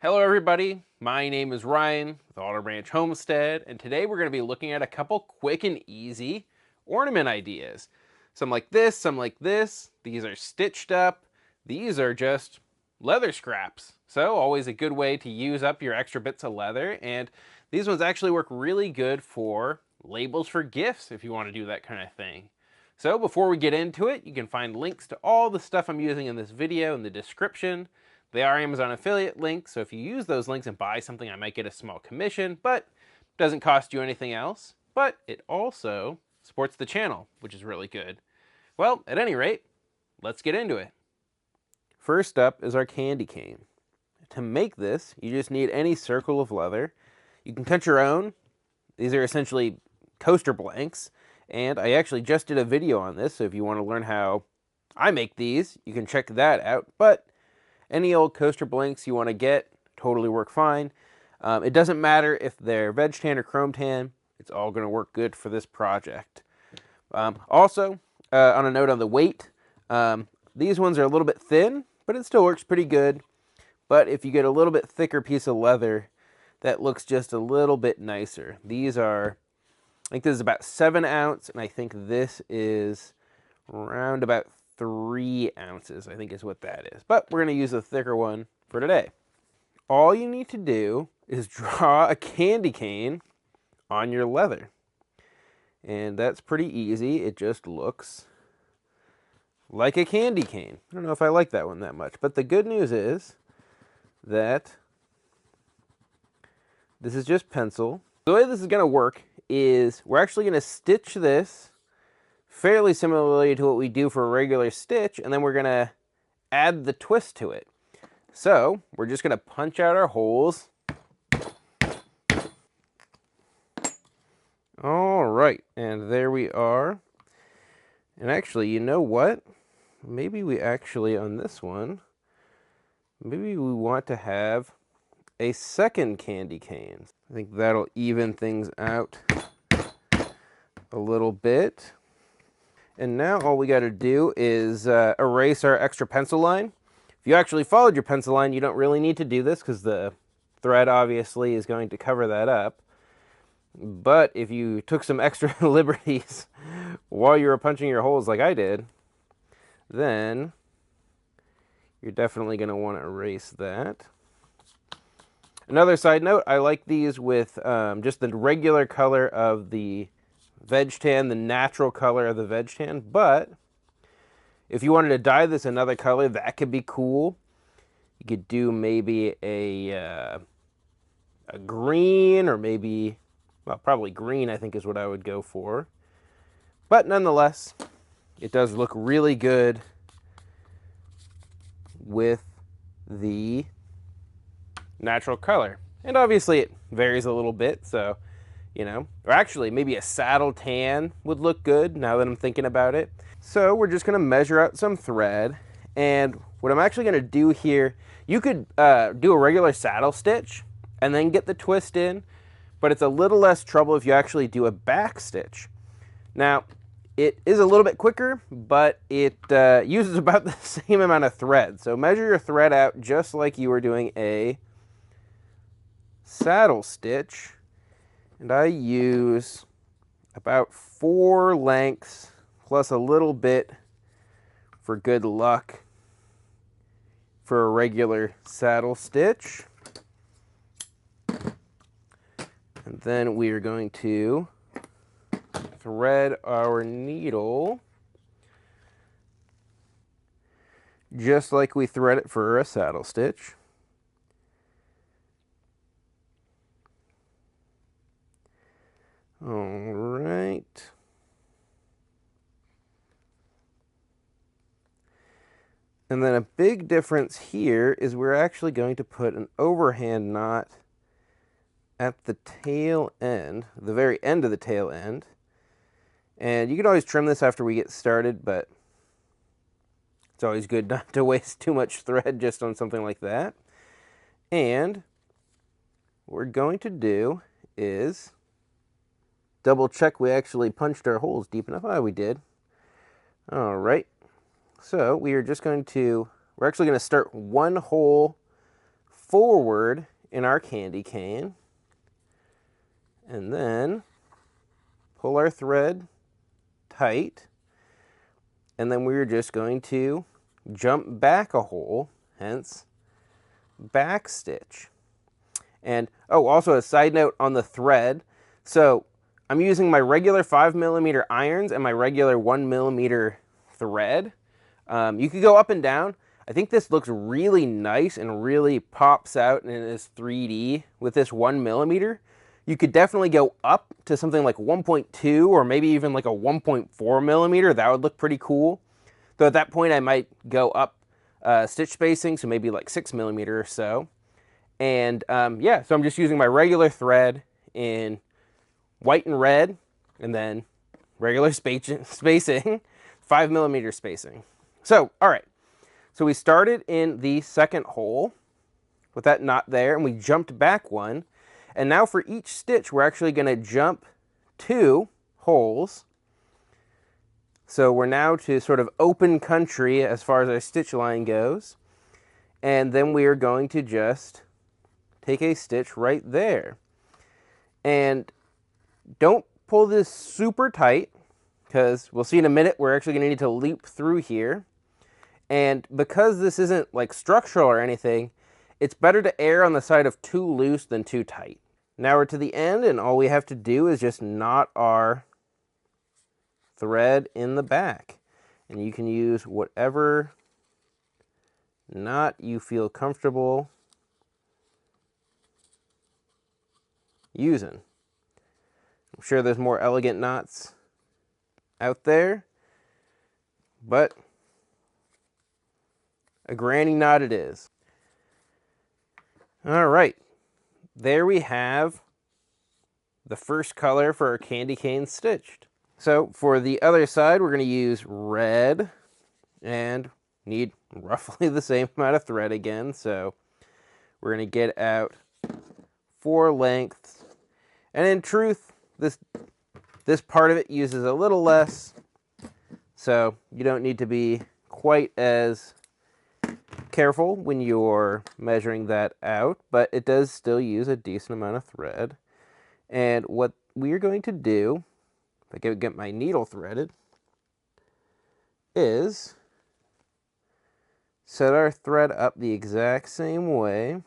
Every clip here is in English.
Hello everybody, my name is Ryan with Alder Ranch Homestead, and today we're going to be looking at a couple quick and easy ornament ideas. Some like this, some like this. These are stitched up. These are just leather scraps. So always a good way to use up your extra bits of leather, and these ones actually work really good for labels for gifts if you want to do that kind of thing. So before we get into it, you can find links to all the stuff I'm using in this video in the description. They are Amazon affiliate links, so if you use those links and buy something, I might get a small commission, but it doesn't cost you anything else. But it also supports the channel, which is really good. Well, at any rate, let's get into it. First up is our candy cane. To make this, you just need any circle of leather. You can cut your own. These are essentially coaster blanks, and I actually just did a video on this, so if you want to learn how I make these, you can check that out. But any old coaster blanks you want to get totally work fine. It doesn't matter if they're veg tan or chrome tan. It's all going to work good for this project. Also, on a note on the weight, these ones are a little bit thin, but it still works pretty good. But if you get a little bit thicker piece of leather, that looks just a little bit nicer. These are, I think this is about 7 ounce, and I think this is around about 3 ounces, I think is what that is. But we're going to use a thicker one for today. All you need to do is draw a candy cane on your leather. And that's pretty easy. It just looks like a candy cane. I don't know if I like that one that much. But the good news is that this is just pencil. The way this is going to work is we're actually going to stitch this fairly similarly to what we do for a regular stitch, and then we're going to add the twist to it. So we're just going to punch out our holes. All right, and there we are. And actually, you know what? Maybe we actually, on this one, maybe we want to have a second candy cane. I think that'll even things out a little bit. And now all we got to do is erase our extra pencil line. If you actually followed your pencil line, you don't really need to do this because the thread obviously is going to cover that up. But if you took some extra liberties while you were punching your holes like I did, then you're definitely going to want to erase that. Another side note, I like these with just the regular color of the veg tan, the natural color of the veg tan, but if you wanted to dye this another color, that could be cool. You could do maybe a green, or maybe, well, probably green I think is what I would go for. But nonetheless, it does look really good with the natural color. And obviously it varies a little bit, so you know, or actually maybe a saddle tan would look good now that I'm thinking about it. So we're just going to measure out some thread, and what I'm actually going to do here, you could do a regular saddle stitch and then get the twist in, but it's a little less trouble if you actually do a back stitch. Now, it is a little bit quicker, but it uses about the same amount of thread. So measure your thread out just like you were doing a saddle stitch. And I use about 4 lengths plus a little bit for good luck for a regular saddle stitch. And then we are going to thread our needle just like we thread it for a saddle stitch. All right. And then a big difference here is we're actually going to put an overhand knot at the tail end, the very end of the tail end. And you can always trim this after we get started, but it's always good not to waste too much thread just on something like that. And what we're going to do is double check we actually punched our holes deep enough. Oh, we did. All right. So we are just going to, we're actually going to start one hole forward in our candy cane, and then pull our thread tight, and then we're just going to jump back a hole, hence back stitch. And oh, also a side note on the thread. So I'm using my regular 5mm irons and my regular 1mm thread. You could go up and down. I think this looks really nice and really pops out and is 3D with this 1mm. You could definitely go up to something like 1.2 or maybe even like a 1.4mm. That would look pretty cool. Though at that point I might go up stitch spacing, so maybe like 6mm or so. And yeah, so I'm just using my regular thread in white and red, and then regular spacing, 5mm spacing. So, all right. So we started in the second hole with that knot there, and we jumped back one. And now for each stitch, we're actually going to jump 2 holes. So we're now to sort of open country as far as our stitch line goes. And then we are going to just take a stitch right there. And don't pull this super tight, because we'll see in a minute we're actually going to need to loop through here. And because this isn't like structural or anything, it's better to err on the side of too loose than too tight. Now we're to the end, and all we have to do is just knot our thread in the back. And you can use whatever knot you feel comfortable using. I'm sure there's more elegant knots out there, but a granny knot it is. All right, there we have the first color for our candy cane stitched. So for the other side, we're going to use red and need roughly the same amount of thread again. So we're going to get out 4 lengths. And in truth, this part of it uses a little less, so you don't need to be quite as careful when you're measuring that out, but it does still use a decent amount of thread. And what we're going to do, if I can get my needle threaded, is set our thread up the exact same way.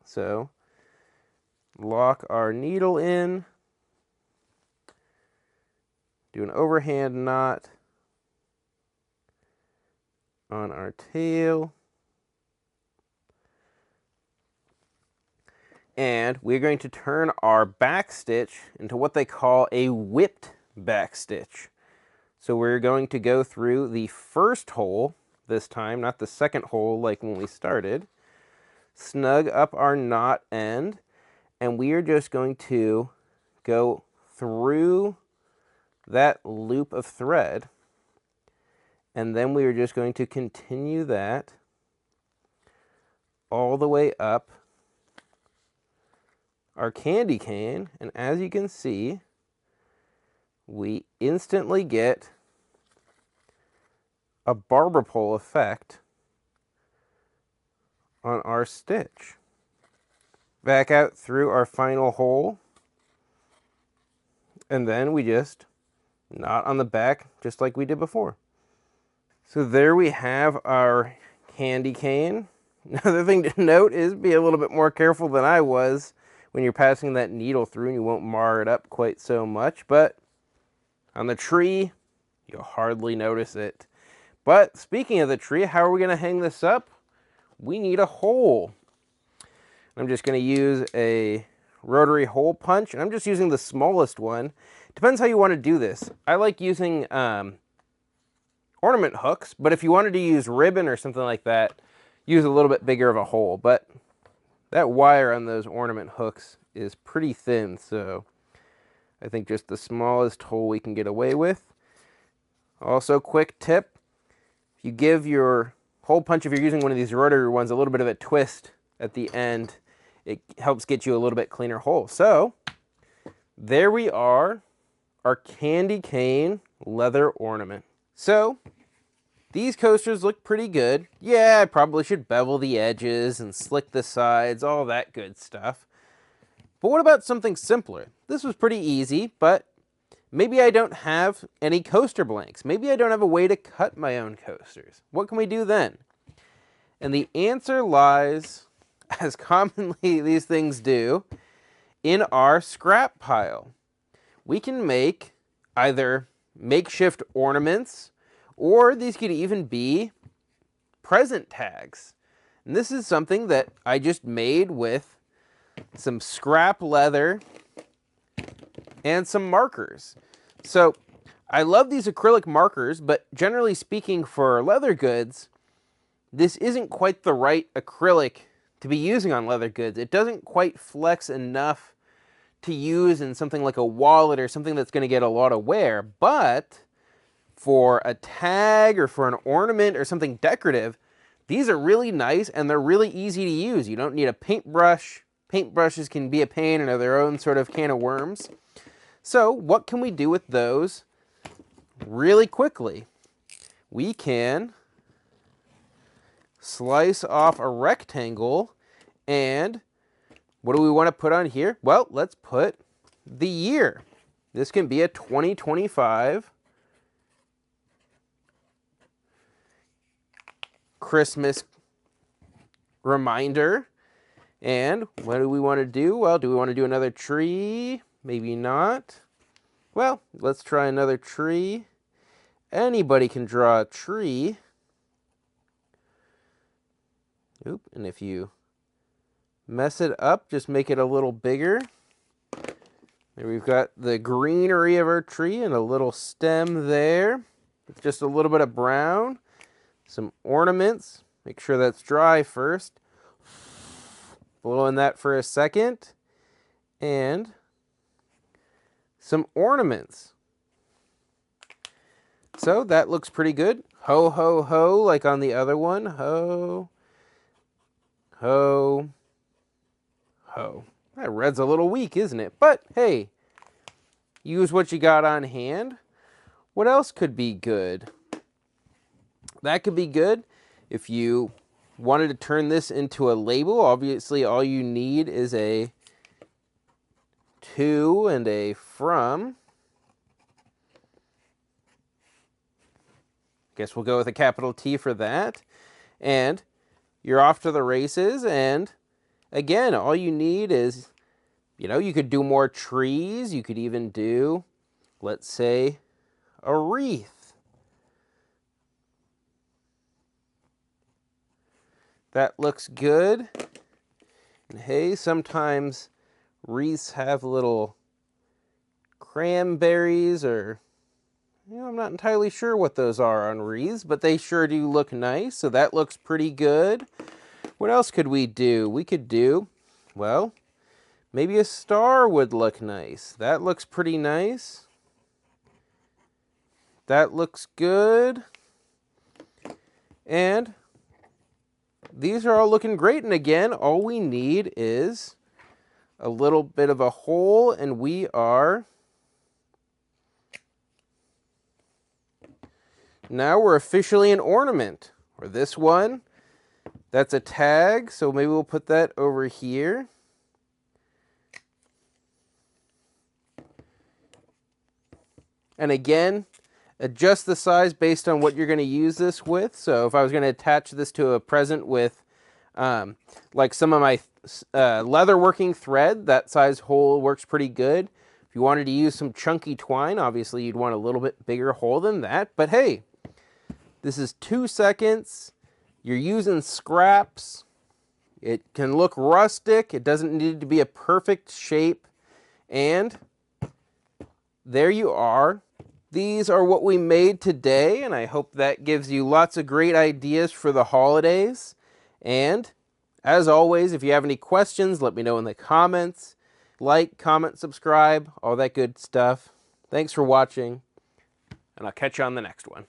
So lock our needle in, do an overhand knot on our tail, and we're going to turn our back stitch into what they call a whipped back stitch. So we're going to go through the first hole this time, not the second hole like when we started, snug up our knot end, and we are just going to go through that loop of thread, and then we are just going to continue that all the way up our candy cane, and as you can see, we instantly get a barber pole effect on our stitch. Back out through our final hole, and then we just knot on the back just like we did before. So there we have our candy cane. Another thing to note is be a little bit more careful than I was when you're passing that needle through, and you won't mar it up quite so much, but on the tree, you'll hardly notice it. But speaking of the tree, how are we going to hang this up? We need a hole. I'm just going to use a rotary hole punch, and I'm just using the smallest one. Depends how you want to do this. I like using ornament hooks, but if you wanted to use ribbon or something like that, use a little bit bigger of a hole. But that wire on those ornament hooks is pretty thin, so I think just the smallest hole we can get away with. Also, quick tip, if you give your hole punch, if you're using one of these rotary ones, a little bit of a twist at the end, it helps get you a little bit cleaner hole. So there we are, our candy cane leather ornament. So These coasters look pretty good. Yeah, I probably should bevel the edges and slick the sides, all that good stuff. But what about something simpler? This was pretty easy, but maybe I don't have any coaster blanks. Maybe I don't have a way to cut my own coasters. What can we do then? And the answer lies, as commonly these things do, in our scrap pile. We can make either makeshift ornaments, or these could even be present tags. And this is something that I just made with some scrap leather and some markers. So I love these acrylic markers, but generally speaking for leather goods, this isn't quite the right acrylic to be using on leather goods. It doesn't quite flex enough to use in something like a wallet or something that's going to get a lot of wear. But for a tag or for an ornament or something decorative, these are really nice and they're really easy to use. You don't need a paintbrush. Paintbrushes can be a pain and are their own sort of can of worms. So what can we do with those really quickly? We can slice off a rectangle, and what do we want to put on here? Well, let's put the year. This can be a 2025 Christmas reminder. And what do we want to do? Well, do we want to do another tree? Maybe not. Well, let's try another tree. Anybody can draw a tree. Oop, and if you mess it up, just make it a little bigger. There we've got the greenery of our tree and a little stem there. With just a little bit of brown. Some ornaments. Make sure that's dry first. Blow in that for a second. And some ornaments. So that looks pretty good. Ho, ho, ho, like on the other one. Ho, ho, ho. That red's a little weak, isn't it? But hey, use what you got on hand. What else could be good? That could be good if you wanted to turn this into a label. Obviously, all you need is a to and a from. Guess we'll go with a capital T for that. And you're off to the races. And again, all you need is, you could do more trees. You could even do, let's say, a wreath. That looks good. And hey, sometimes wreaths have little cranberries or, I'm not entirely sure what those are on wreaths, but they sure do look nice. So that looks pretty good. What else could we do? We could do, well, maybe a star would look nice. That looks pretty nice. That looks good. And these are all looking great. And again, all we need is a little bit of a hole, and we are now we're officially an ornament. Or this one, that's a tag, so maybe we'll put that over here. And again, adjust the size based on what you're going to use this with. So if I was going to attach this to a present with like some of my leatherworking thread, that size hole works pretty good. If you wanted to use some chunky twine, obviously you'd want a little bit bigger hole than that. But hey, this is 2 seconds. You're using scraps. It can look rustic. It doesn't need to be a perfect shape. And there you are. These are what we made today, and I hope that gives you lots of great ideas for the holidays. And as always, if you have any questions, let me know in the comments. Like, comment, subscribe, all that good stuff. Thanks for watching, and I'll catch you on the next one.